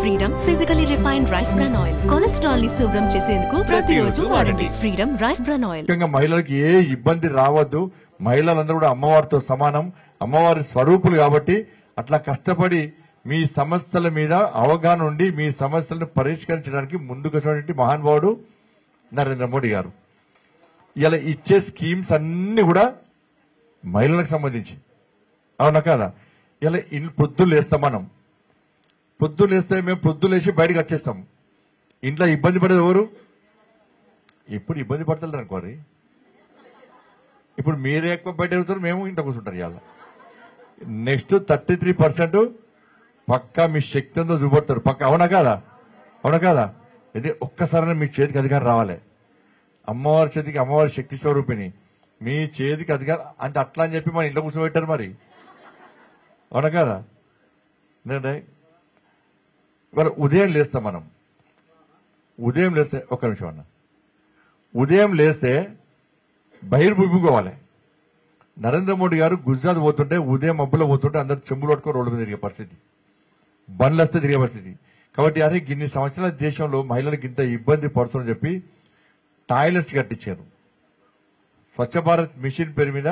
Freedom physically refined rice bran oil cholesterol ని శుభ్రం చేసేందుకు ప్రతిరోజు వాడండి ఫ్రీడమ్ రైస్ బ్రాన్ ఆయిల్. ముఖ్యంగా మహిళలకు ఏ ఇబ్బంది రావద్దు. మహిళలందరూ కూడా అమ్మవారితో సమానం, అమ్మవారి స్వరూపులు కాబట్టి అట్లా కష్టపడి మీ సమస్యల మీద అవగాహన ఉండి మీ సమస్యలను పరిష్కరించడానికి ముందుకొచ్చినటువంటి మహానుభావుడు నరేంద్ర మోడీ గారు. ఇలా ఇచ్చే స్కీమ్స్ అన్ని కూడా మహిళలకు సంబంధించి, అవునా కదా? ఇలా పొద్దులు లేస్తాం, మనం పొద్దులు లేస్తే మేము పొద్దులు లేచి బయటకు వచ్చేస్తాం. ఇంట్లో ఇబ్బంది పడేది ఎవరు? ఇప్పుడు ఇబ్బంది పడతారు అనుకోరి. ఇప్పుడు మీరే ఎక్కువ బయట వెళ్తారు, మేము ఇంట్లో కూర్చుంటారు. ఇవాళ నెక్స్ట్ 33% పక్కా మీ శక్తి ఉందో చూపడతారు పక్క, అవునా కాదా? అవునా కాదా? ఇది ఒక్కసారి మీ చేతికి అధికారం రావాలి. అమ్మవారి చేతికి, అమ్మవారి శక్తి స్వరూపిణి మీ చేతికి అధికారం అంటే అట్లా అని చెప్పి మన ఇంట్లో కూర్చోబెట్టారు మరి, అవునా కాదా? ఇవాళ ఉదయం లేస్తాం మనం, ఉదయం లేస్తే ఒక్క నిమిషం అన్న, ఉదయం లేస్తే బహిర్భూమికోవాలి. నరేంద్ర మోడీ గారు గుజరాత్ పోతుంటే ఉదయం మబ్బులో పోతుంటే అందరు చెంబులు పట్టుకొని రోడ్డు మీద తిరిగే పరిస్థితి, బండ్లు వస్తే తిరిగే పరిస్థితి. కాబట్టి అరే ఇన్ని సంవత్సరాల దేశంలో మహిళలకు ఇంత ఇబ్బంది పడుతుందని చెప్పి టాయిలెట్స్ కట్టించారు. స్వచ్ఛ భారత్ మిషన్ పేరు మీద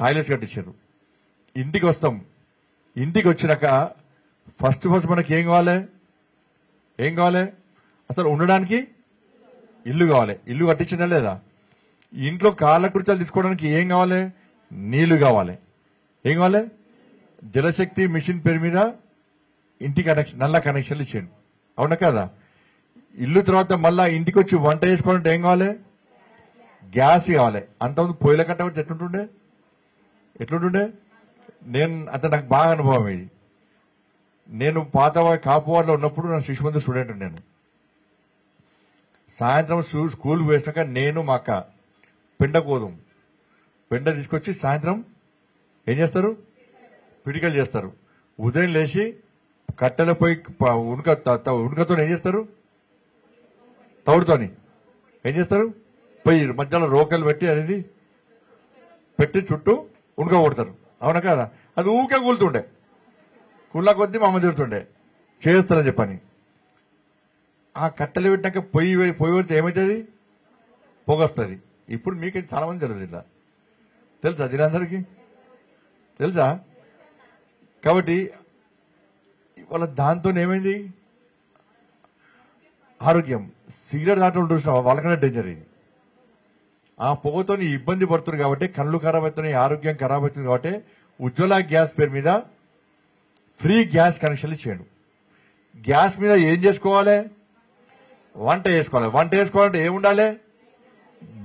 టాయిలెట్స్ కట్టించారు. ఇంటికి వస్తాం, ఇంటికి వచ్చినాక ఫస్ట్ మనకి ఏం కావాలి? ఏం కావాలి? అసలు ఉండడానికి ఇల్లు కావాలి. ఇల్లు కట్టించినా లేదా? ఇంట్లో కాళ్ళ కుర్చీలు తీసుకోవడానికి ఏం కావాలి? నీళ్లు కావాలి. ఏం కావాలి? జలశక్తి మిషన్ పేరు మీద ఇంటి కనెక్షన్, నల్ల కనెక్షన్లు ఇచ్చాడు, అవునా కదా? ఇల్లు తర్వాత మళ్ళా ఇంటికి వచ్చి వంట చేసుకోవాలంటే ఏం కావాలి? గ్యాస్ కావాలి. అంతకుముందు పొయ్యిల కట్టబడితే ఎట్లుంటుండే? నేను అంత నాకు బాగా అనుభవం ఇది. నేను పాత కాపువాడలో ఉన్నప్పుడు నా శిశుమందు స్టూడెంట్. నేను సాయంత్రం స్కూల్ వేసాక నేను మా అక్క పెండ తీసుకొచ్చి సాయంత్రం ఏం చేస్తారు? పిడికలు చేస్తారు. ఉదయం లేచి కట్టెల పోయి ఉణకతో ఏం చేస్తారు? తౌడుతోని ఏం చేస్తారు? పోయి మధ్యలో రోకలు పెట్టి అది పెట్టి చుట్టూ ఉణక కొడతారు, అవునా కదా? అది ఊకే కూలుతుండే, కుళ్ళ కొద్దీ మా అమ్మ తిరుగుతుండే చేస్తారని చెప్పని. ఆ కట్టెలు పెట్టినాక పొయ్యి పెడితే ఏమవుతుంది? పొగొస్తుంది. ఇప్పుడు మీకు చాలా మంది తెలియదు, ఇలా తెలుసా? దీనందరికీ తెలుసా? కాబట్టి వాళ్ళ దాంతో ఏమైంది? ఆరోగ్యం. సిగరెట్ దాంట్లో చూసినా వాళ్ళకన్నా డేంజర్ ఇది. ఆ పొగతో ఇబ్బంది పడుతుంది కాబట్టి కళ్ళు ఖరాబ్ అవుతున్నాయి, ఆరోగ్యం ఖరాబ్ అవుతుంది కాబట్టి ఉజ్వల గ్యాస్ పేరు మీద ఫ్రీ గ్యాస్ కనెక్షన్లు ఇచ్చాడు. గ్యాస్ మీద ఏం చేసుకోవాలి? వంట చేసుకోవాలి. వంట చేసుకోవాలంటే ఏముండాలి?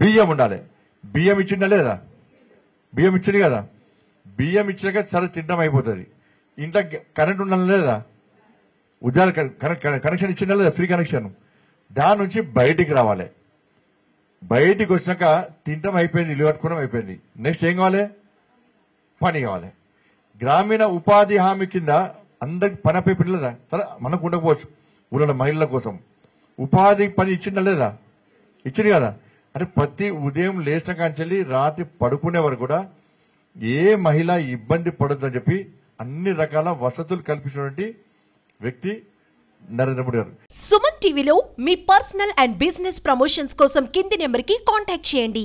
బియ్యం ఉండాలి. బియ్యం ఇచ్చిందా లేదా? బియ్యం ఇచ్చింది కదా. బియ్యం ఇచ్చినాక సరే తినడం అయిపోతుంది. ఇంట్లో కరెంట్ ఉండాలి లేదా? ఉద్యాల కనెక్షన్ ఇచ్చిందా లేదా? Free connection. దాని నుంచి బయటికి రావాలి. బయటికి వచ్చినాక తినడం అయిపోయింది, ఇల్లు కట్టుకోవడం అయిపోయింది. నెక్స్ట్ ఏం కావాలి? పని కావాలి. గ్రామీణ ఉపాధి హామీ కింద అందరికి పని అప్పై పిల్లదా? సరే మనకు ఉండకపోవచ్చు, ఊళ్ళో మహిళల కోసం ఉపాధి పని ఇచ్చిందా లేదా? ఇచ్చింది కదా. అంటే ప్రతి ఉదయం లేచిన కాంచెల్లి రాత్రి పడుకునే వరకు కూడా ఏ మహిళ ఇబ్బంది పడొద్దని చెప్పి అన్ని రకాల వసతులు కల్పించినటువంటి వ్యక్తి నరేంద్ర మోడీ గారు. సుమన్ టీవీలో మీ పర్సనల్ అండ్ బిజినెస్ ప్రమోషన్స్ కోసం కింది నెంబర్కి కాంటాక్ట్ చేయండి.